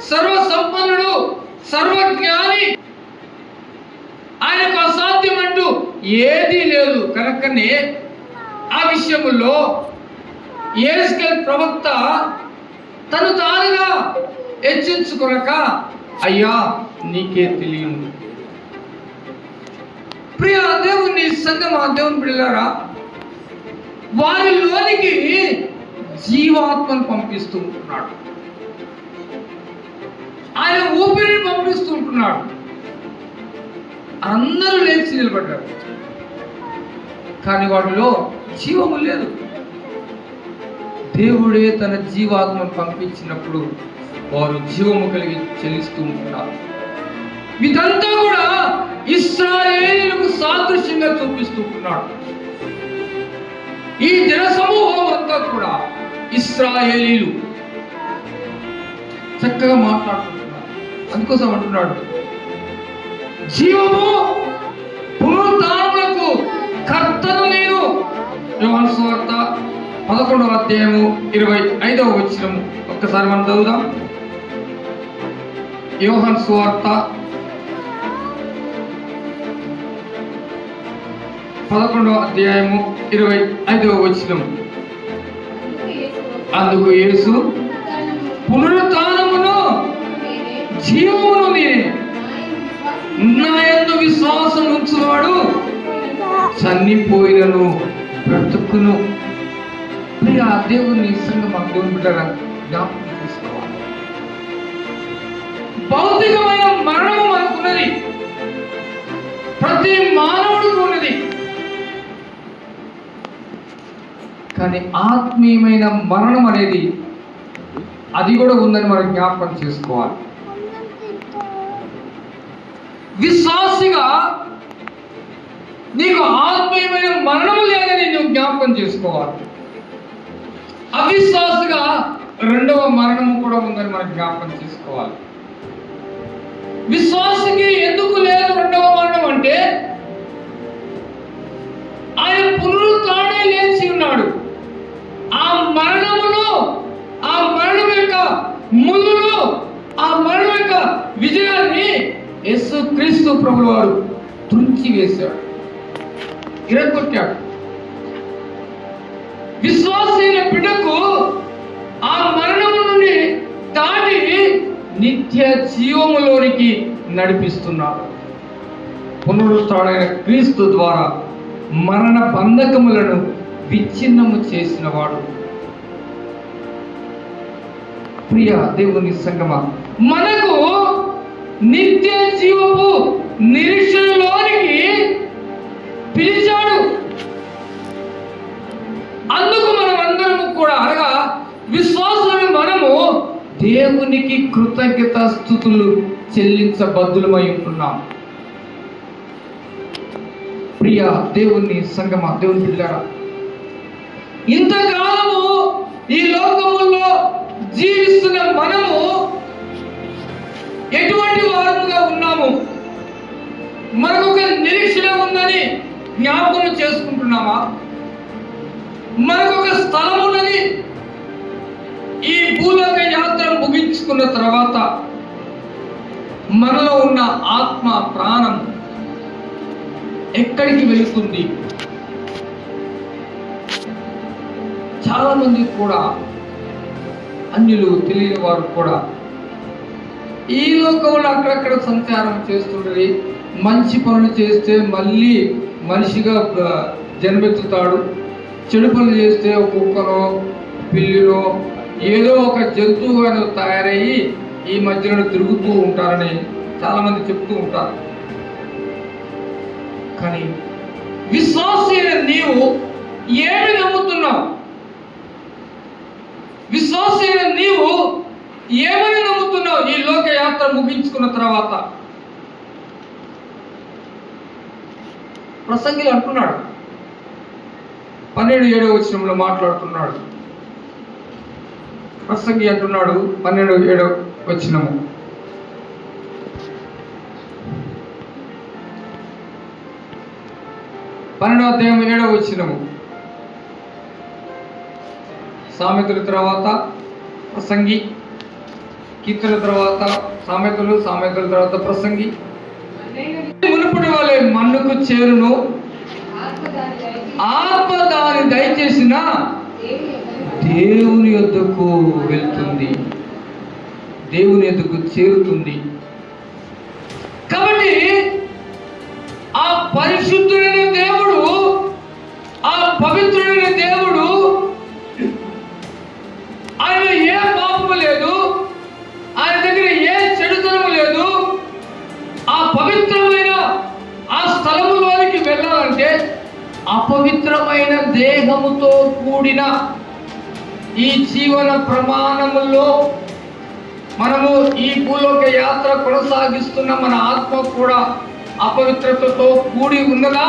సర్వ సంపన్నుడు, సర్వజ్ఞాని, ఆయనకు అసాధ్యం అంటూ ఏదీ లేదు. కనుకనే ఆ విషయంలో యెహెజ్కేలు ప్రవక్త తను తానుగా హెచ్చించుకొనక, అయ్యా నీకే తెలియను. ప్రియ దేవుని సంగమా, దేవుని బిడ్డలారా, వారిలోనికి జీవాత్మను పంపిస్తూ ఉంటున్నాడు. ఆయన ఊపిరిని పంపిస్తూ ఉంటున్నాడు. అందరూ లేచి నిలబడ్డారు, కానీ వాటిలో జీవము లేదు. దేవుడే తన జీవాత్మను పంపించినప్పుడు వారు జీవము కలిగి చెల్లిస్తూ ఉంటున్నారు. ఇదంతా కూడా ఇశ్రాయేలీయులకు సాదృశ్యంగా చూపిస్తున్నాడు. ఈ జన సమూహం అంతా కూడా ఇశ్రాయేలీయులు చక్కగా మాట్లాడుకుంటున్నారు. అందుకోసం అంటున్నాడు, జీవము పునరుద్ధానములకు కర్తను నేను. యోహాను సువార్త 11వ అధ్యాయము 25వ వచనం ఒక్కసారి మనం చదువుదాం. యోహాను సువార్త 11వ అధ్యాయము 25వ వచనం. అందుకు యేసు, పునరుత్థానమును జీవమును నేనే, నా యందు విశ్వాసం ఉంచువాడు చనిపోయినను బ్రతుకును. ప్రియ దేవుని సంగమా, దేవుని బిడ్డగా జ్ఞాపకం చేసుకోవాలి. భౌతికమైన మరణము మనకున్నది, ప్రతి మానవుడికి ఉన్నది. కానీ ఆత్మీయమైన మరణం అనేది అది కూడా ఉందని మనం జ్ఞాపకం చేసుకోవాలి. విశ్వాసిగా నీకు ఆత్మీయమైన మరణము లేదని నువ్వు జ్ఞాపకం చేసుకోవాలి. అవిశ్వాసిగా రెండవ మరణము కూడా ఉందని మనం జ్ఞాపకం చేసుకోవాలి. విశ్వాసికి ఎందుకు లేదు రెండవ మరణం అంటే, ఆయన పునరుత్థానమే లేచి ఉన్నాడు. ఆ మరణములో, ఆ మరణం యొక్క ముళ్ళులో, ఆ మరణం యొక్క విజయాన్ని యేసుక్రీస్తు ప్రభువు వారు తుంచి వేశాడు, ఇరగొట్టాడు. విశ్వాసైన బిడ్డకు ఆ మరణము నుండి దాటి నిత్య జీవములోనికి నడిపిస్తున్నాడు. పునరుత్థానమైన క్రీస్తు ద్వారా మరణ బంధకములను విచ్ఛిన్నము చేసిన వాడు. ప్రియ దేవుని సంగమా, మనకు నిత్య జీవపు నిరీక్షణలోనికి పిలిచాడు. అందుకు మనం అందరము కూడా, అనగా విశ్వాసులను మనము దేవునికి కృతజ్ఞత స్తుతులు చెల్లించబద్దులమై ఉంటున్నాం. ప్రియ దేవుని సంగమా, దేవుని పిల్లారా, ఇంతకాలము ఈ లోకములో జీవిస్తున్న మనము ఎటువంటి వారముగా ఉన్నాము? మనకు ఒక నిరీక్షణ ఉందని జ్ఞాపకం చేసుకుంటున్నామా? మనకు ఒక స్థలం ఉన్నది. ఈ భూలోక యాత్ర ముగించుకున్న తర్వాత మనలో ఉన్న ఆత్మ, ప్రాణం ఎక్కడికి వెళుతుంది? చాలా మంది కూడా, అన్యులు, తెలియని వారు కూడా ఈ లోకంలో అక్కడక్కడ సంచారం చేస్తుండేది. మంచి పనులు చేస్తే మళ్ళీ మనిషిగా జన్మెత్తుతాడు, చెడు పనులు చేస్తే ఒక కుక్కనో పిల్లినో ఏదో ఒక జంతువుగానో తయారయ్యి ఈ మధ్యలో తిరుగుతూ ఉంటారని చాలామంది చెప్తూ ఉంటారు. కానీ విశ్వాసైన నీవు ఏమి నమ్ముతున్నావు? విశ్వాసైన నీవు ఏమని నమ్ముతున్నావు? ఈ లోక యాత్ర ముగించుకున్న తర్వాత ప్రసంగిలు అంటున్నాడు, 12:7 వచనంలో మాట్లాడుతున్నాడు. ప్రసంగి అంటున్నాడు, 12:7 వచనము, 12వ అధ్యాయం 7వ వచనము. సామెతల తర్వాత ప్రసంగి కీర్తన తర్వాత సామెతలు, సామెతల తర్వాత ప్రసంగి. మునుపటి వాళ్ళే మన్నుకు చేరును, ఆత్మ దాని దయచేసిన దేవుని యొద్దకు వెళ్తుంది, దేవుని యొద్దకు చేరుతుంది. కాబట్టి ఆ పరిశుద్ధుడైన దేవుడు, ఆ పవిత్రుడైన దేవుడు, ఆయన ఏ పాపము లేదు, ఆయన దగ్గర ఏ చెడుతనము లేదు. ఆ పవిత్రమైన ఆ స్థలములోనికి వెళ్ళాలంటే అపవిత్రమైన దేహముతో కూడిన ఈ జీవన ప్రమాణములో మనము ఈ భూలోక యాత్ర కొనసాగిస్తున్న మన ఆత్మ కూడా అపవిత్రతతో కూడి ఉన్నదా,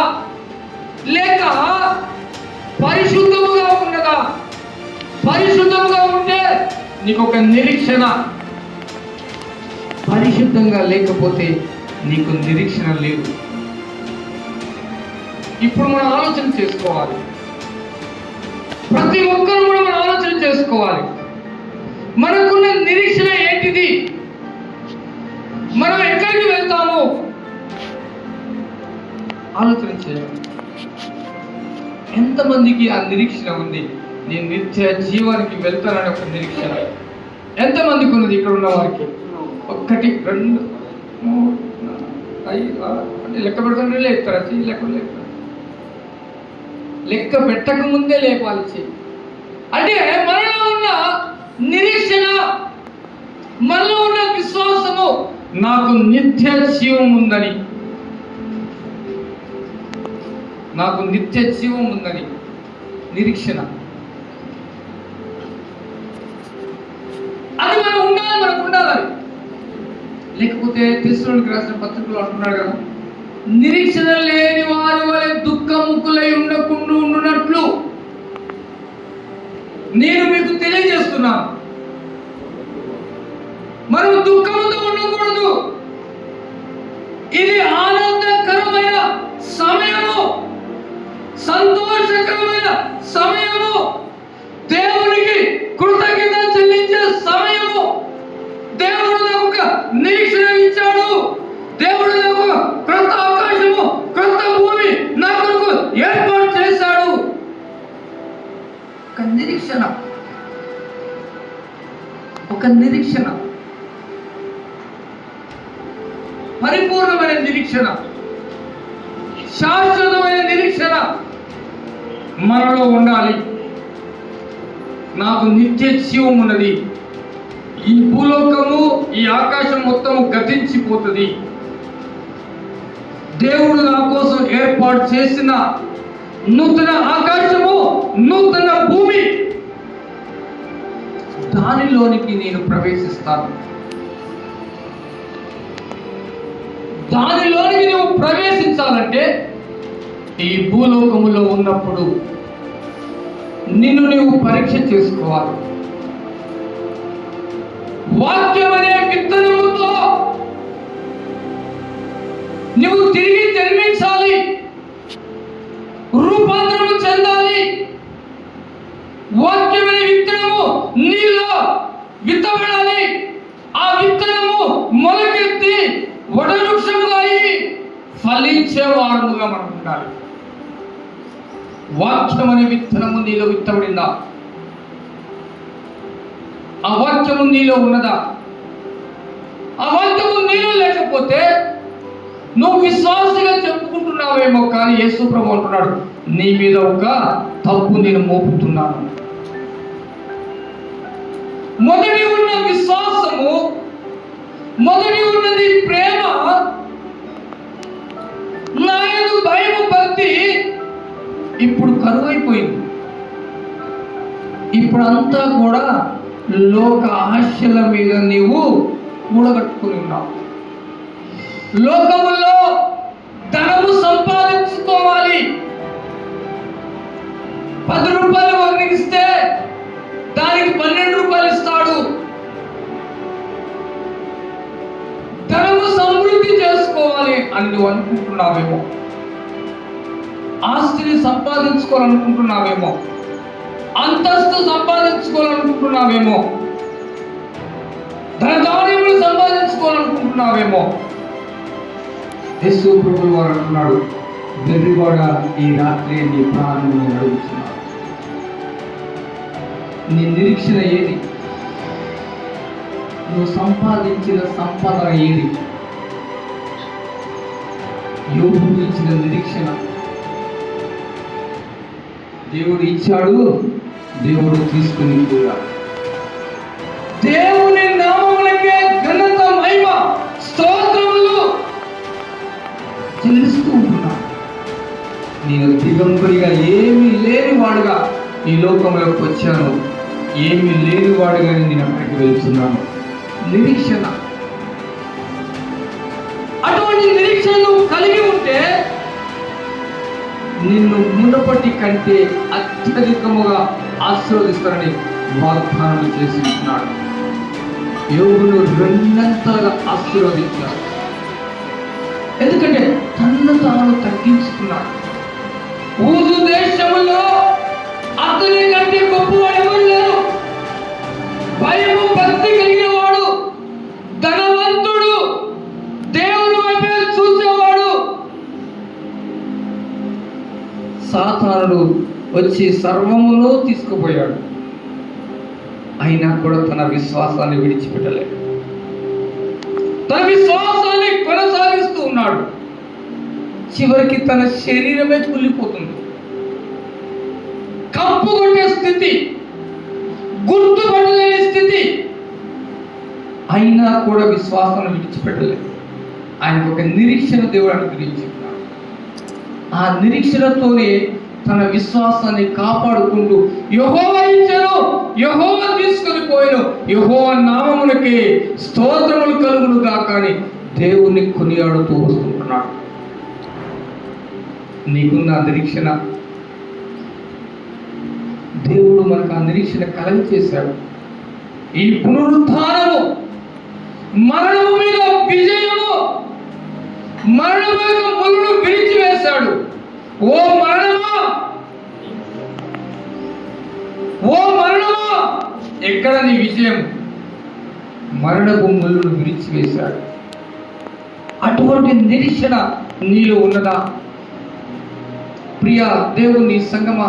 లేక పరిశుద్ధముగా ఉన్నదా? పరిశుద్ధంగా ఉంటే నీకు ఒక నిరీక్షణ, పరిశుద్ధంగా లేకపోతే నీకు నిరీక్షణ లేదు. ఇప్పుడు మనం ఆలోచన చేసుకోవాలి. ప్రతి ఒక్కరు కూడా మనం ఆలోచన చేసుకోవాలి. మనకున్న నిరీక్షణ ఏంటిది? మనం ఎక్కడికి వెళ్తాము? ఆలోచన చేయాలి. ఎంతమందికి ఆ నిరీక్షణ ఉంది? నేను నిత్య జీవానికి వెళ్తానని ఒక నిరీక్షణ ఎంతమందికి ఉన్నది? ఇక్కడ ఉన్న వారికి 1, 2, 3, 4, 5 లెక్క పెడుతుంటే లేపుతారా? లెక్క పెట్టక ముందే లేపాలి చెయ్యి. అంటే మనలో ఉన్న నిరీక్షణ, మనలో ఉన్న విశ్వాసము, నాకు నిత్య జీవం ఉందని, నాకు నిత్య జీవం ఉందని నిరీక్షణ, అది మనకు ఉండాలి. లేకపోతే తెస్సలోనికీ రాసిన పత్రికలో అంటున్నాడు కదా, నిరీక్షణ లేని వారి వలె దుఃఖముఖులై ఉండకుండా ఉండునట్లు నేను మీకు తెలియజేస్తున్నాను. మనం దుఃఖముతో ఉండకూడదు. ఇది ఆనందకరమైన సమయము, సంతోషకరమైన సమయము, దేవునికి కృతజ్ఞత చెల్లించే సమయము. దేవుడు నాకు ఒక నిరీక్షణ ఇచ్చాడు. దేవుడు నాకు క్రొత్త ఆకాశము, క్రొత్త భూమి నా కొరకు ఏర్పాటు చేశాడు. ఒక నిరీక్షణ, ఒక నిరీక్షణ, పరిపూర్ణమైన నిరీక్షణ, శాశ్వతమైన నిరీక్షణ మనలో ఉండాలి. నాకు నిత్య జీవం ఉన్నది. ఈ భూలోకము, ఈ ఆకాశం మొత్తం గతించిపోతుంది. దేవుడు నా కోసం ఏర్పాటు చేసిన నూతన ఆకాశము, నూతన భూమి, దానిలోనికి నేను ప్రవేశిస్తాను. దానిలోనికి నువ్వు ప్రవేశించాలంటే ఈ భూలోకములో ఉన్నప్పుడు నిన్ను నువ్వు పరీక్ష చేసుకోవాలి. వాక్యం అనే విత్తనముతో నువ్వు తిరిగి జన్మించాలి, రూపాంతరము చెందాలి. వాక్యం అనే విత్తనము నీలో విత్తబడాలి. ఆ విత్తనము మొలకెత్తి వడవృక్షముగా అయి ఫలించే వారముగా మనం ఉండాలి. వాక్యం అనే విత్తనము నీలో విత్తబడిందా? ఆ వాక్యము నీలో ఉన్నదా? ఆ వాక్యము నీలో లేకపోతే నువ్వు విశ్వాసంగా చెప్పుకుంటున్నావేమో, కానీ యేసు ప్రభువు అంటున్నాడు, నీ మీద ఒక తప్పు నేను మోపుతున్నాను. మొదటి ఉన్న విశ్వాసము, మొదటి ఉన్నది ప్రేమ, నా యందు భయము, భక్తి ఇప్పుడు కరువైపోయింది. ఇప్పుడు అంతా కూడా లోక ఆశల మీద నీవు కూడగట్టుకుని ఉన్నావు. లోకములో ధనము సంపాదించుకోవాలి. 10 రూపాయలు ఒకరికి ఇస్తే దానికి 12 రూపాయలు ఇస్తాడు. ధనము సమృద్ధి చేసుకోవాలి అని నువ్వు అనుకుంటున్నావేమో, ఆస్తిని సంపాదించుకోవాలనుకుంటున్నావేమో, అంతస్తు సంపాదించుకోవాలనుకుంటున్నావేమో, ధన చేసుకోవాలనుకుంటున్నావేమో. యేసు ప్రభువు వారు అంటున్నాడు, వెర్రివాడ ఈ రాత్రి నీ ప్రాణం అడుగుతున్నాడు. నీ నిరీక్షణ ఏది? నువ్వు సంపాదించిన సంపద ఏది? యోబు ఇచ్చిన నిరీక్షణ, దేవుడు ఇచ్చాడు, దేవుడు తీసుకుని పోయాడు. దేవుని నామములకే ఘనత, మహిమ, స్తోత్రములు చెల్లిస్తూ ఉంటున్నాడు. నేను దిగంబరిగా ఏమీ లేని వాడుగా ఈ లోకంలోకి వచ్చాను, ఏమీ లేని వాడుగా నేను అక్కడికి వెళ్తున్నాను. నిరీక్షణ, అటువంటి నిరీక్షణ నువ్వు కలిగి ఉంటే నిన్ను మునుపటి కంటే అత్యధికముగా ఆశీర్వదిస్తారని వాగ్దానం చేసి ఉంటున్నాడు. యోబును రెండంతలుగా ఆశీర్వదించాడు. ఎందుకంటే తన్ను తాను తగ్గించుకున్నాడు. ఊజు దేశంలో అతని కంటే గొప్పవాడు ఎవరు లేరు. భయము భక్తి కలిగిన వాడు, ధనవంతుడు, దేవుని వైపే చూసేవాడు. సాతానుడు వచ్చి సర్వమును తీసుకుపోయాడు, అయినా కూడా తన విశ్వాసాన్ని విడిచిపెట్టలేదు. తన విశ్వాసాన్ని కొనసాగిస్తూ ఉన్నాడు. చివరికి తన శరీరమే కూలిపోతుంది. కప్పు కొట్టే స్థితి, గుర్తుపట్టలేని స్థితి, అయినా కూడా విశ్వాసాన్ని విడిచిపెట్టలేదు. ఆయనకు ఒక నిరీక్షణ దేవుడు అనుగ్రహించుకున్నాడు. ఆ నిరీక్షణతోనే తన విశ్వాసాన్ని కాపాడుకుంటూ యెహోవా ఇచ్చెను, యెహోవా తీసుకొని పోయెను, యెహోవా నామమునకే స్తోత్రములు కలుగును గాక అని దేవుణ్ణి కొనియాడుతూ వస్తుంటున్నాడు. నీకున్న నిరీక్షణ, దేవుడు మనకు ఆ నిరీక్షణ కలగ చేశాడు. ఈ పునరుత్థానము, మరణము మీద విజయము, మరణము యొక్క ముళ్ళను విరిచివేశాడు. ఓ మరణమా, ఓ మరణమా, ఎక్కడ నీ విజయం? మరణపు ముళ్ళను విరిచివేశాడు. అటువంటి నిరీక్షణ నీలో ఉన్నదా? ప్రియ దేవుని సంగమా,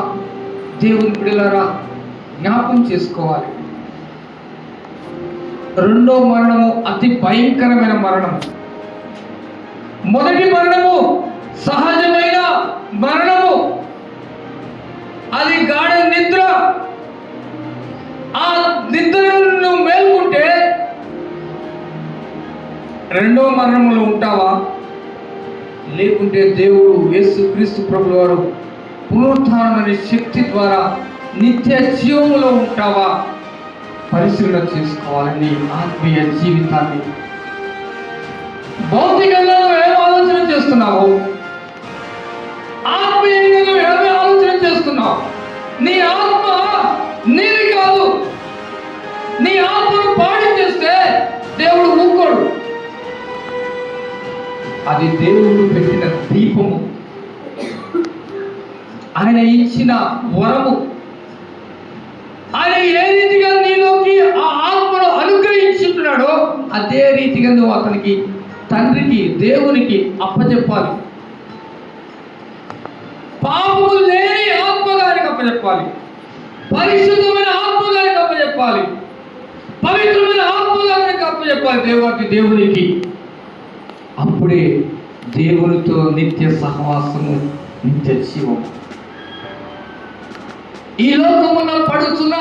దేవుని బిడ్డలారా, జ్ఞాపకం చేసుకోవాలి. రెండో మరణము అతి భయంకరమైన మరణం. మొదటి మరణము సహజమైన మరణము, అది గాఢ నిద్ర. ఆ నిద్రను మేల్కుంటే రెండో మరణంలో ఉంటావా? లేకుంటే దేవుడు యేసుక్రీస్తు ప్రభువు వారు పునరుత్థానమనే శక్తి ద్వారా నిత్య జీవములో ఉంటావా? పరిశీలన చేసుకోవాలని ఆత్మీయ జీవితాన్ని. భౌతికంగా ఏం ఆలోచన చేస్తున్నావు? ఆత్మీయంగా ఏమి ఆలోచన చేస్తున్నావు? నీ ఆత్మ నీది కాదు. నీ ఆత్మను పాడు చేస్తే దేవుడు ఊరుకోడు. అది దేవుడు పెట్టిన దీపము, ఆయన ఇచ్చిన వరము. ఆయన ఏ రీతిగా నీలోకి ఆ ఆత్మను అనుగ్రహించుతున్నాడో అదే రీతిగా నువ్వు అతనికి, తండ్రికి, దేవునికి అప్పచెప్పాలి. పాపము లేని ఆత్మగారికి అప్పచెప్పాలి, పరిశుద్ధమైన ఆత్మగారికి అప్పచెప్పాలి, పవిత్రమైన ఆత్మగారికి అప్పచెప్పాలి, దేవునికి. అప్పుడే దేవునితో నిత్య సహవాసము, నిత్య జీవం. ఈ లోకములో పడుతున్న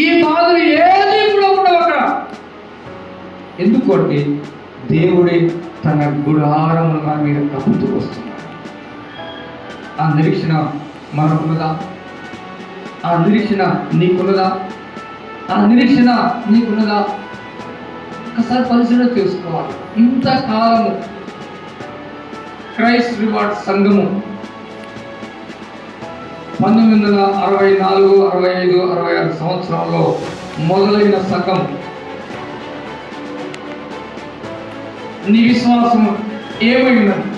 ఈ బాధలు ఏది కూడా ఉండవు అక్కడ. ఎందుకంటే దేవుడే తన గుడారమును మన మీద కప్పుతూ వస్తున్నాడు. ఆ నిరీక్షణ మనకున్నదా? ఆ నిరీక్షణ నీకున్నదా? ఆ నిరీక్షణ నీకున్నదా? ఒకసారి పరిశీలన చేసుకోవాలి. ఇంతకాలము క్రైస్ట్ రివార్డ్ సంఘము 1964, 65, 66 సంవత్సరాల్లో మొదలైన సంఘం. నీ విశ్వాసం ఏమై ఉన్నది?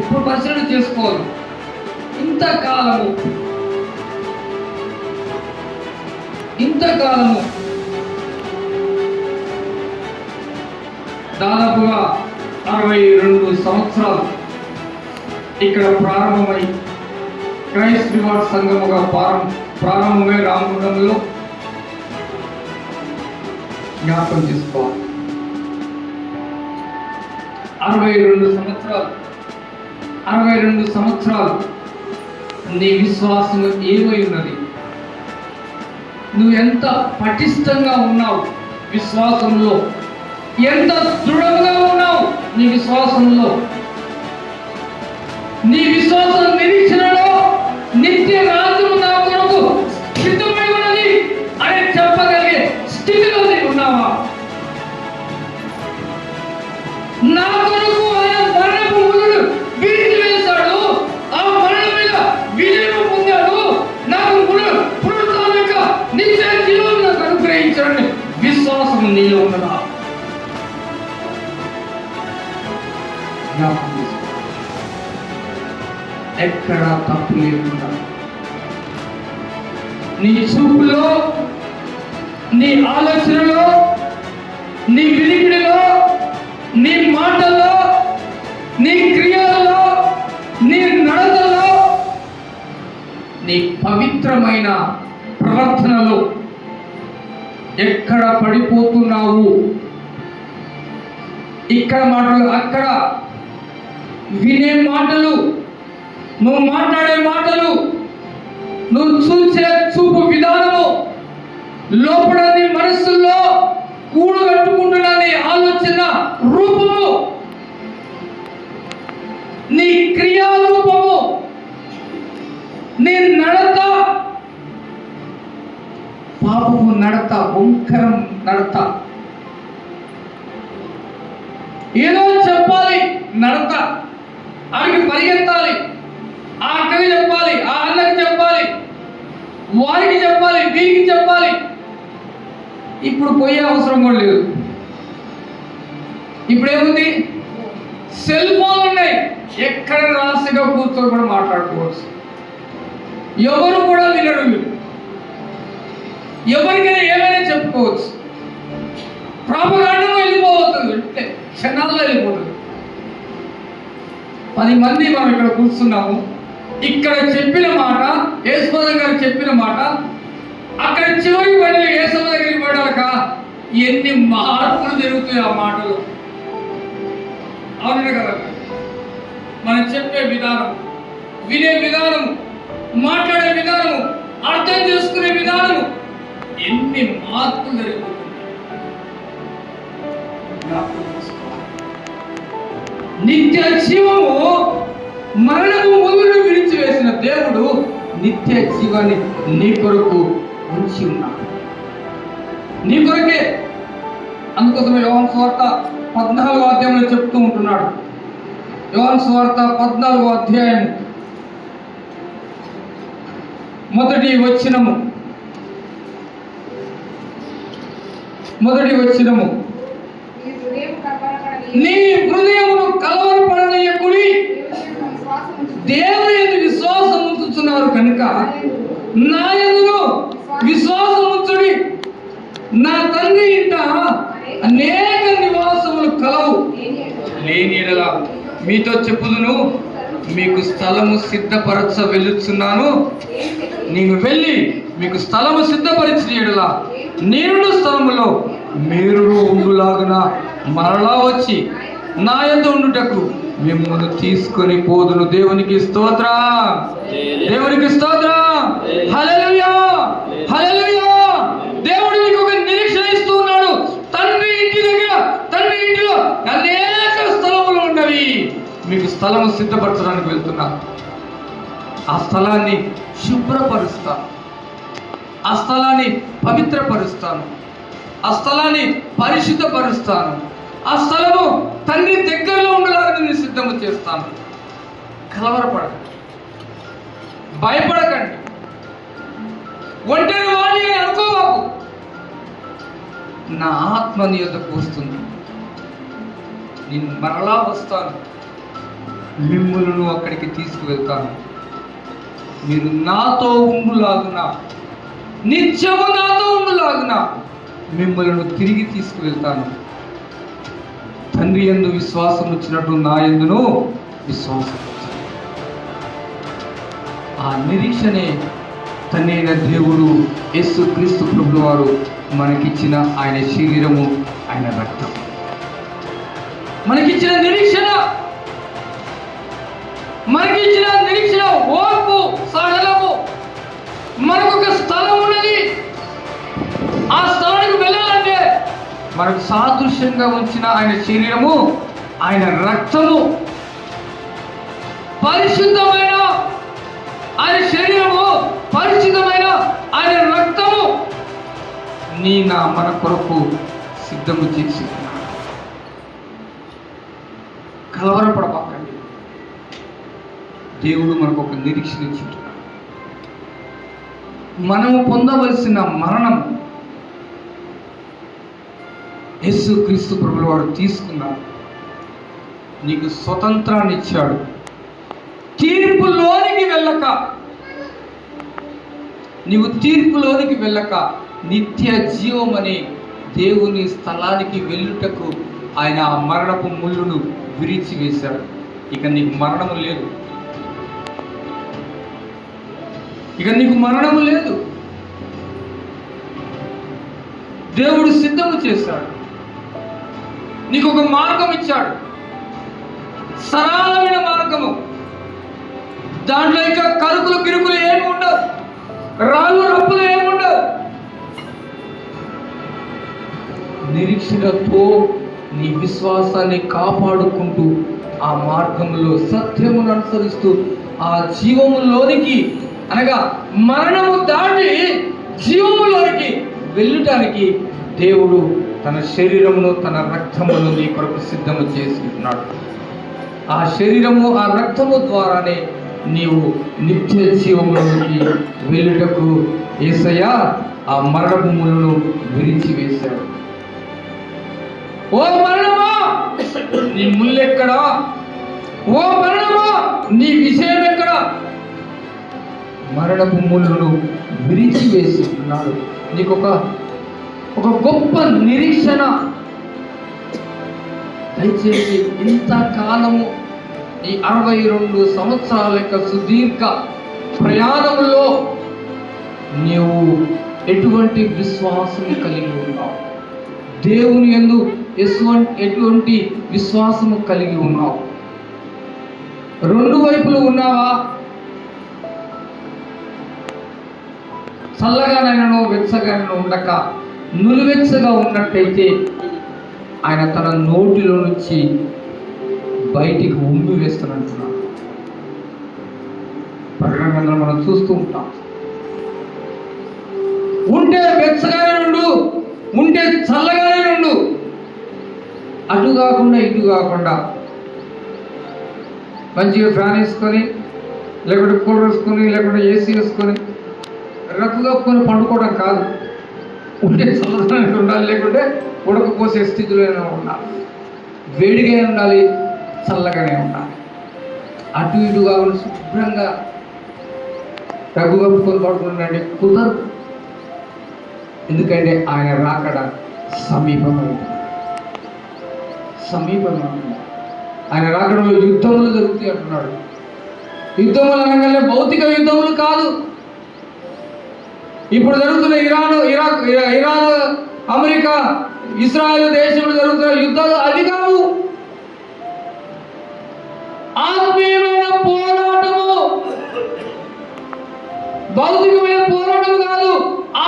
ఇప్పుడు పరిశీలన చేసుకోవాలి. ఇంతకాలము దాదాపుగా 62 సంవత్సరాలు ఇక్కడ ప్రారంభమై క్రైస్ట్ రివార్డ్ సంఘముగా ప్రారంభమై రామగుండంలో జ్ఞాపకం చేసుకోవాలి. 62 సంవత్సరాలు నీ విశ్వాసం ఏమై ఉన్నది? నువ్వు ఎంత పటిష్టంగా ఉన్నావు విశ్వాసంలో, ఎంత దృఢంగా ఉన్నావు నీ విశ్వాసంలో, నీ విశ్వాసం నిరీక్షణలో నిత్య రాజ్యం నా కొరకు సిద్ధమై ఉన్నది అని చెప్పగలిగే స్థితిలో నీవు ఉన్నావా? నా కొరకు ఆయన మరణపు ముద్రను విరిచి వేశాడు, ఆ మరణం మీద విజయం పొందాడు, నాకు పునరుత్థానం యొక్క నిత్య జీవం నాకు అనుగ్రహించాడని విశ్వాసం నీలో ఉన్నదా? ఎక్కడ తప్పు లేకుండా నీ చూపులో, నీ ఆలోచనలో, నీ వినికిడిలో, నీ మాటల్లో, నీ క్రియలలో, నీ నడతలో, నీ పవిత్రమైన ప్రవర్తనలో ఎక్కడ పడిపోతున్నావు? ఇక్కడ మాటలు, అక్కడ వినే మాటలు, నువ్వు మాట్లాడే మాటలు, నువ్వు చూసే చూపు విధానము, లోపల నీ మనస్సులో కూడగట్టుకుంటున్న నీ ఆలోచన రూపము, నీ క్రియా రూపము, నీ నడత, పాపము నడత, వంకరం నడత, ఏదో చెప్పాలి నడత, ఆడికి పరిగెత్తాలి, ఆ అక్కకి చెప్పాలి, ఆ అన్నకి చెప్పాలి, వారికి చెప్పాలి, వీరికి చెప్పాలి. ఇప్పుడు పోయే అవసరం కూడా లేదు. ఇప్పుడు ఏముంది? సెల్ ఫోన్లు ఉన్నాయి, ఎక్కడ రాసిగా కూర్చొని కూడా మాట్లాడుకోవచ్చు. ఎవరు కూడా వినడు, ఎవరికైనా ఏమైనా చెప్పుకోవచ్చు. ప్రాపగాండం వెళ్ళిపోతుంది, అంటే క్షణాల్లో వెళ్ళిపోతుంది. 10 మంది మనం ఇక్కడ కూర్చున్నాము, ఇక్కడ చెప్పిన మాట, యేసుపాద గారు చెప్పిన మాట, అక్కడ చివరికి పడి యేసుపాద దగ్గరికి పడాక ఎన్ని మార్పులు జరుగుతాయి ఆ మాటలు. అవును కదా? మనం చెప్పే విధానం, వినే విధానము, మాట్లాడే విధానము, అర్థం చేసుకునే విధానము, ఎన్ని మార్పులు జరుగుతాయి. నిత్య జీవము మరణము మొదలు విడిచివేసిన దేవుడు నిత్య జీవాన్ని నీ కొరకు ఉంచి ఉన్నాడు, నీ కొరకే. అందుకోసమే యోహాను సువార్త 14వ అధ్యాయంలో చెప్తూ ఉంటున్నాడు. యోహాను సువార్త 14వ అధ్యాయం మొదటి వచనము నీ హృదయమును కలవరపడనీయకుడి, దేవుని యందు విశ్వాసం ఉంచుతున్నారు కనుక నా యందును విశ్వాసం ఉంచుడి. నా తండ్రి ఇంట అనేక నివాసములు కలవు, లేని యెడల మీతో చెప్పుదును, మీకు స్థలము సిద్ధపరచ వెళ్ళుచున్నాను. నీవు వెళ్ళి మీకు స్థలము సిద్ధపరిచిన యెడల నేను స్థలములో మీరు ఉండులాగున మరలా వచ్చి నా యందు ఉండుటకు మిమ్మల్ని తీసుకొని పోదును. దేవునికి స్తోత్రం, దేవునికి స్తోత్రం. హల్లెలూయా, హల్లెలూయా. దేవుడు మీకు ఒక నిరీక్షణ ఇస్తూ ఉన్నాడు. తండ్రి ఇంటి దగ్గర, తండ్రి ఇంటిలో అనేక స్థలములు ఉన్నవి, మీకు స్థలము సిద్ధపరచడానికి వెళ్తున్నా. ఆ స్థలాన్ని శుభ్రపరుస్తాను, ఆ స్థలాన్ని పవిత్రపరుస్తాను, ఆ స్థలాన్ని పరిశుద్ధపరుస్తాను, ఆ స్థలము తండ్రి దగ్గరలో ఉండడానికి నేను సిద్ధము చేస్తాను. కలవరపడకండి, భయపడకండి, ఒంటరి వాణి అని అనుకోవాకు. నా ఆత్మ నీ యొద్దకు వస్తుంది, నేను మరలా వస్తాను, మిమ్ములను అక్కడికి తీసుకువెళ్తాను. మీరు నాతో ఉండులాగున, నిత్యము నాతో ఉండులాగున మిమ్మల్ని తిరిగి తీసుకువెళ్తాను. తండ్రి యందు విశ్వాసం వచ్చినట్టు నా యందును విశ్వాసం ఉంచాలి. ఆ నిరీక్షనే తండ్రి అయిన దేవుడు యేసు క్రీస్తు ప్రభువు వారు మనకిచ్చిన ఆయన శరీరము, ఆయన రక్తం, మనకిచ్చిన నిరీక్షణ, ఓర్పు, సహనము. మనకు ఒక స్థలం ఉన్నది. ఆ స్థలానికి వెళ్ళాలంటే మనకు సాదృశ్యంగా ఉంచిన ఆయన శరీరము, ఆయన రక్తము, పరిశుద్ధమైన ఆయన శరీరము, పరిశుద్ధమైన ఆయన రక్తము నా మన కొరకు సిద్ధము చేసి కలవరపడబాకండి. దేవుడు మనకు ఒక నిరీక్షణ ఇచ్చుంటున్నాడు. మనము పొందవలసిన మరణం యేసు క్రీస్తు ప్రభువు వారు తీసుకున్నాడు. నీకు స్వతంత్రాన్ని ఇచ్చాడు. నీవు తీర్పులోనికి వెళ్ళక నిత్య జీవం అనే దేవుని స్థలానికి వెళ్ళుటకు ఆయన ఆ మరణపు ముళ్ళును విరిచి వేశాడు. ఇక నీకు మరణము లేదు. దేవుడు సిద్ధము చేశాడు. నీకు ఒక మార్గం ఇచ్చాడు, సరళమైన మార్గము. దాంట్లో ఇంకా కరుకులు గిరుకులు ఏమి ఉండవు, రాళ్ళు రప్పులు ఏమి ఉండవు. నిరీక్షణతో నీ విశ్వాసాన్ని కాపాడుకుంటూ ఆ మార్గంలో సత్యమును అనుసరిస్తూ ఆ జీవములోనికి, అనగా మరణము దాటి జీవములోనికి వెళ్ళటానికి దేవుడు తన శరీరమును, తన రక్తమును నీ కొరకు సిద్ధము చేసుకుంటున్నాడు. ఆ శరీరము, ఆ రక్తము ద్వారానే నీవు నిత్య జీవములోకి వెళ్ళుటకు యేసయ్య ఆ మరణపు ముళ్ళను విరిచి వేశాడు. ఓ మరణమా, నీ ముళ్ళెక్కడా? ఓ మరణమా, నీ విషయం ఎక్కడా? మరణపు ముళ్ళను విరిచి వేసి ఉన్నాడు. నీకు ఒక గొప్ప నిరీక్షణ. దయచేసి ఇంతకాలము ఈ 62 సంవత్సరాల యొక్క సుదీర్ఘ ప్రయాణంలో నీవు ఎటువంటి విశ్వాసం కలిగి ఉన్నావు? దేవుని యందు ఎటువంటి విశ్వాసము కలిగి ఉన్నావు? రెండు వైపులు ఉన్నావా? చల్లగానైనా వెచ్చగానైనా ఉండక నులివెచ్చగా ఉన్నట్టయితే ఆయన తన నోటిలో నుంచి బయటికి ఉమ్మి వేస్తానంటున్నాడు. ప్రకటన గ్రంథంలో మనం చూస్తూ ఉంటాం. ఉంటే వెచ్చగానే ఉండు, ఉంటే చల్లగానే ఉండు. అటు కాకుండా ఇటు కాకుండా మంచిగా ఫ్యాన్ వేసుకొని, లేకుంటే కూలర్ వేసుకొని, లేకుంటే ఏసీ వేసుకొని రక్కు కప్పుకొని పండుకోవడం కాదు. ఉంటే చల్లగానే ఉండాలి, లేకుంటే ఉడకపోసే స్థితిలోనే ఉండాలి. వేడిగా ఉండాలి, చల్లగానే ఉండాలి. అటు ఇటు కాకుండా శుభ్రంగా రగ్గు కప్పుకొని పడుకుంటుందంటే కుదరదు. ఎందుకంటే ఆయన రాకడ సమీపమైంది. ఆయన రాకడలో యుద్ధములు జరుగుతాయి అంటున్నాడు. యుద్ధములు అనగానే భౌతిక యుద్ధములు కాదు. ఇప్పుడు జరుగుతున్న ఇరాన్, అమెరికా, ఇస్రాయల్ దేశంలో జరుగుతున్న యుద్ధాలు అది కాదు. ఆత్మీయమైన పోరాటము, భౌతికమైన పోరాటం కాదు.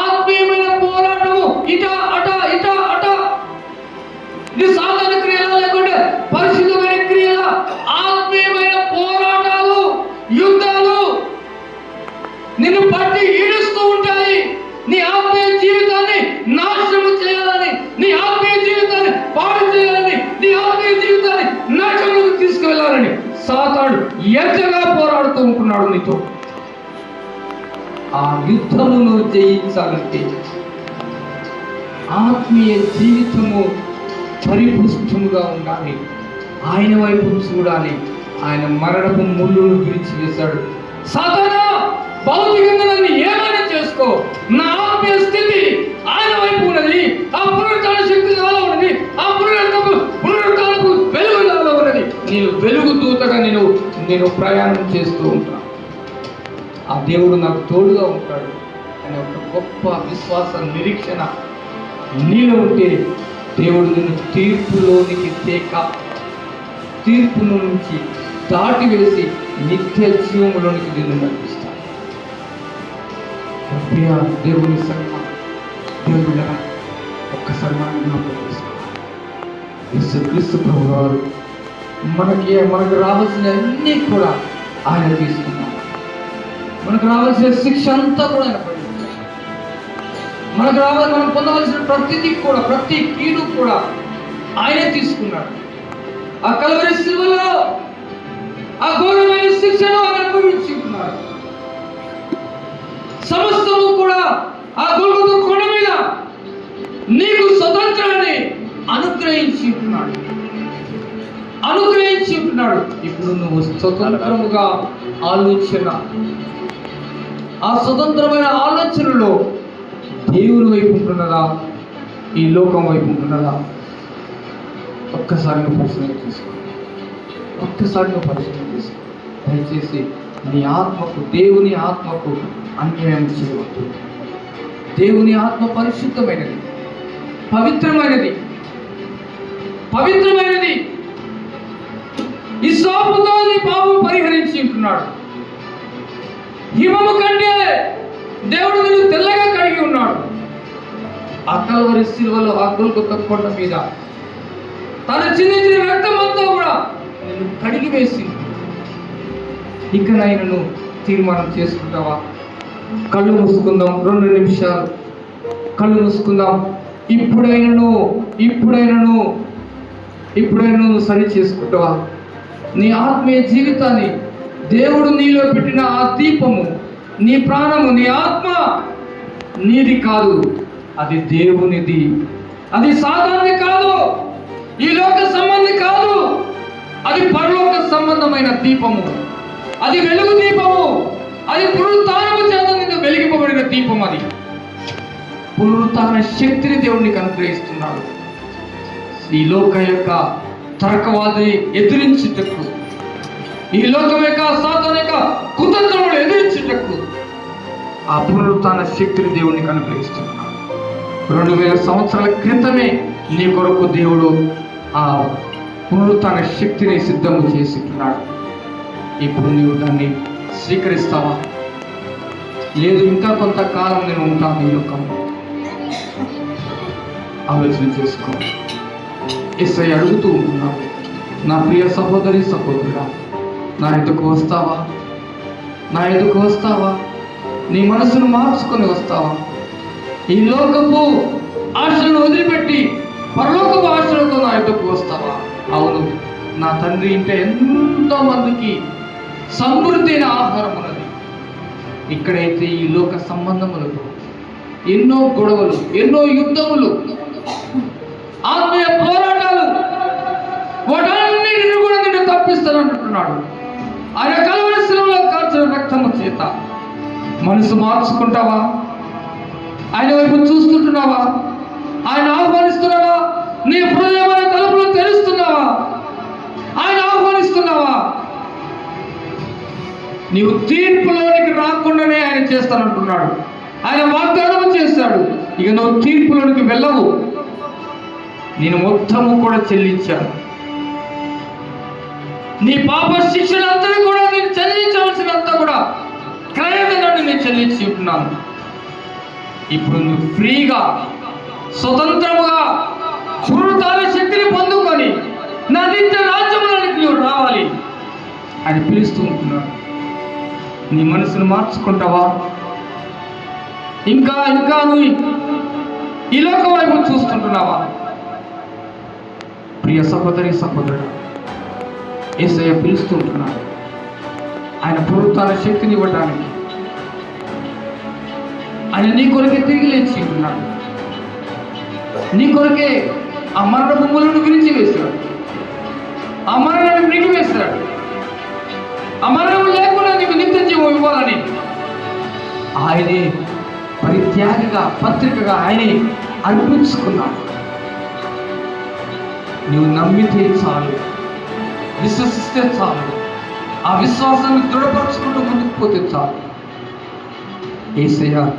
ఆత్మీయమైన పోరాటము. ఇట అట, ఇట అట. ఇది సాధారణ క్రియల లేకుంటే పరిశుద్ధమైన క్రియల. ఆత్మీయమైన పోరాటాలు, యుద్ధాలు నిన్ను పట్టి ఈడుస్తూ ఉంటాయి. నీ ఆత్మీయ జీవితాన్ని నాశనం చేయాలని, నీ ఆత్మీయ జీవితాన్ని పాడు చేయాలని, నీ ఆత్మీయ జీవితాన్ని నరకంలోకి తీసుకువెళ్ళాలని సాతాను ఎంతగా పోరాడుతూ ఉంటున్నాడు నీతో. ఆ యుద్ధమును జయించాలంటే ఆత్మీయ జీవితము పరిపుష్టముగా ఉండాలి. ఆయన వైపు చూడాలి. ఆయన మరణపు ముళ్ళును విరిచి వేశాడు. సాతానా, భౌతికంగా నన్ను ఏమైనా చేసుకో, నా ఆత్మీయ స్థితి ఆయన వైపు ఉన్నది. ఆ పునరుత్థాన శక్తి నాలో ఉన్నది. ఆ పునరుత్థానపు వెలుగు దూతగా నేను ప్రయాణం చేస్తూ ఉంటాను. ఆ దేవుడు నాకు తోడుగా ఉంటాడు అనే ఒక గొప్ప విశ్వాస నిరీక్షణ నీలో ఉంటే దేవుడు నిన్ను తీర్పులోనికి తీర్పు నుంచి దాటివేసి నిత్య జీవములోనికి నిన్ను నడిపిస్తాడు. ప్రియ దేవుని సన్మానం, దేవుడు ఒక్కసారి మనం జ్ఞాపకం చేసుకోవాలి. క్రీస్తు ప్రభు వారు మనకు రావాల్సిన అన్నీ కూడా ఆయన తీసుకున్నారు. మనకు రావాల్సిన శిక్ష అంతా కూడా ఆయన పడింది. మనం పొందవలసిన ప్రతిదీ కూడా, ప్రతి కీడు కూడా ఆయనే తీసుకున్నాడు. ఆ కల్వరి శిలువలో ఆ ఘోరమైన శిక్షను ఆయన అనుభవించి ఉన్నాడు. సమస్తము కూడా ఆ గొల్గొతా కొండ మీద నీకు స్వతంత్రాన్ని అనుగ్రహించి ఉంటున్నాడు. ఇప్పుడు నువ్వు స్వతంత్రముగా ఆ స్వతంత్రమైన ఆలోచనలో దేవుని వైపు ఉంటున్నదా, ఈ లోకం వైపు ఉంటున్నదా? ఒక్కసారి నువ్వు పరిశీలన చేసుకో. దయచేసి నీ ఆత్మకు, దేవుని ఆత్మకు అన్యాయం చేయవద్దు. దేవుని ఆత్మ పరిశుద్ధమైనది, పవిత్రమైనది. ఈ సోపుతో నీ పాపం పరిహరించి ఉంటున్నాడు. హిమము కంటే దేవుడు నిన్ను తెల్లగా కడిగి ఉన్నాడు. ఆ కల్వరి శిలువలో, ఆ గొల్గొతా కొండ మీద తన చిందించిన రక్తం అంతా కూడా నిన్ను కడిగి వేసి, ఇకనైనా తీర్మానం చేసుకుంటావా? కళ్ళు మూసుకుందాం, 2 నిమిషాలు కళ్ళు మూసుకుందాం. ఇప్పుడైనా సరి చేసుకుంటావా? నీ ఆత్మీయ జీవితాన్ని దేవుడు నీలో పెట్టిన ఆ దీపము, నీ ప్రాణము, నీ ఆత్మ నీది కాదు, అది దేవునిది. అది సాధారణ కాదు, ఈ లోక సంబంధి కాదు, అది పరలోక సంబంధమైన దీపము. అది వెలుగు దీపము. అది పునరుత్థానము చేత నిన్ను వెలిగింపబడిన దీపం. అది పునరుత్థాన శక్తిని దేవునికి అనుగ్రహిస్తున్నాడు. ఈ లోక యొక్క తర్కవాదిని ఎదిరించుటకు, ఈ లోకం యొక్క సాతాను యొక్క కుతంత్రములు ఎదిరించుటకు ఆ పునరుత్థాన శక్తిని దేవునికి అనుగ్రహిస్తున్నాడు. 2000 సంవత్సరాల క్రితమే నీ కొరకు దేవుడు ఆ పునరుత్థాన శక్తిని సిద్ధము చేస్తున్నాడు. ఇప్పుడు నీవు దాన్ని స్వీకరిస్తావా? లేదు, ఇంకా కొంతకాలం నేను ఉంటాను ఈ లోకంలో. ఆలోచన చేసుకో. యేసయ్య అడుగుతూ ఉంటున్నాడు, నా ప్రియ సహోదరి సహోదరుడా, నా ఎదుకు వస్తావా? నీ మనసును మార్చుకొని వస్తావా? ఈ లోకపు ఆశలను వదిలిపెట్టి పరలోకపు ఆశలతో నా ఎదుకు వస్తావా? అవును, నా తండ్రి ఇంట ఎంతో మందికి సమృద్ధి అయిన ఆహారం ఉన్నది. ఇక్కడైతే ఈ లోక సంబంధములతో ఎన్నో గొడవలు, ఎన్నో యుద్ధములు, ఆత్మీయ పోరాటాలు, వాటన్నిటిని కూడా నిన్ను తప్పిస్తానంటున్నాడు. ఆయన కల్వరి శిలువలో కాల్చిన రక్తము చేత మనసు మార్చుకుంటావా? ఆయన వైపు చూస్తుంటున్నావా? ఆయన ఆహ్వానిస్తున్నావా? నీ హృదయమైన తలుపులు తెరుస్తున్నావా? ఆయన ఆహ్వానిస్తున్నావా? నీవు తీర్పులోనికి రాకుండానే ఆయన చేస్తానంటున్నాడు. ఆయన వాగ్దానం చేస్తాడు, ఇక నువ్వు తీర్పులోనికి వెళ్ళవు, నేను మొత్తము కూడా చెల్లించాను. నీ పాప శిక్షలంతా కూడా నేను చెల్లించవలసినంత కూడా క్రయధనాన్ని నేను చెల్లించి ఉంటున్నాను. ఇప్పుడు నువ్వు ఫ్రీగా, స్వతంత్రముగా పునరుత్థాన శక్తిని పొందుకొని నా నిత్య రాజ్యంలోనికి నువ్వు రావాలి అని పిలుస్తూ ఉంటున్నాడు. నీ మనసును మార్చుకుంటావా? ఇంకా నువ్వు ఈ లోకం వైపు చూస్తుంటున్నావా? ప్రియ సహోదరి సహోదరుడు, యేసయ్య పిలుస్తూ ఉంటున్నాడు. ఆయన పునరుత్థాన శక్తిని ఇవ్వడానికి ఆయన నీ కొరకే తిరిగి లేచి ఉన్నాడు. నీ కొరకే ఆ మరణ బొమ్మలను విరిచి వేశాడు, ఆ మరణాన్ని మింగి వేశాడు. ఆ మరణం లేకుండా నీకు నిత్య జీవం ఇవ్వాలని ఆయనే పరిత్యాగిగా, పత్రికగా ఆయనే అర్పించుకున్నాడు. నువ్వు నమ్మితే చాలు, విశ్వసిస్తే చాలు. ఆ విశ్వాసాన్ని దృఢపరచుకుంటూ ముందుకు పోతే చాలు. యేసయ్య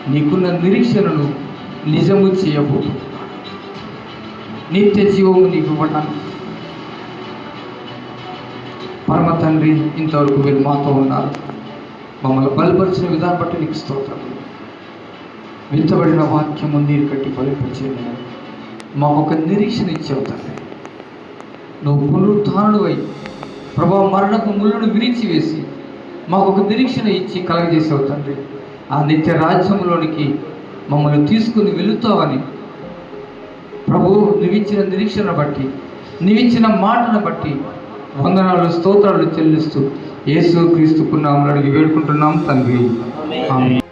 నీకున్న నిరీక్షణను నిజము చేయబోతున్నాడు. నిత్య జీవము నీకు ఇవ్వడానికి పరమ తండ్రి ఇంతవరకు మీరు మాతో ఉన్నారు. మమ్మల్ని బలపరిచిన విధానం బట్టి నీకు స్తోత్రం. విత్తబడిన వాక్యము నీరు కట్టి ఫలింపచేయను. మాకు ఒక నిరీక్షణ ఇచ్చావు తండ్రి. నువ్వు పునరుత్థానుడవై ప్రభా మరణపు ముళ్ళను విరిచి వేసి మాకు ఒక నిరీక్షణ ఇచ్చి కలగజేసావు తండ్రి. ఆ నిత్య రాజ్యంలోనికి మమ్మల్ని తీసుకుని వెళుతావని ప్రభు నీవిచ్చిన నిరీక్షణ బట్టి, నీవిచ్చిన మాటను బట్టి వందనాలు స్తోత్రాలు చెల్లిస్తూ యేసు క్రీస్తు నామములో అడిగి వేడుకుంటున్నాం తండ్రి. ఆమేన్.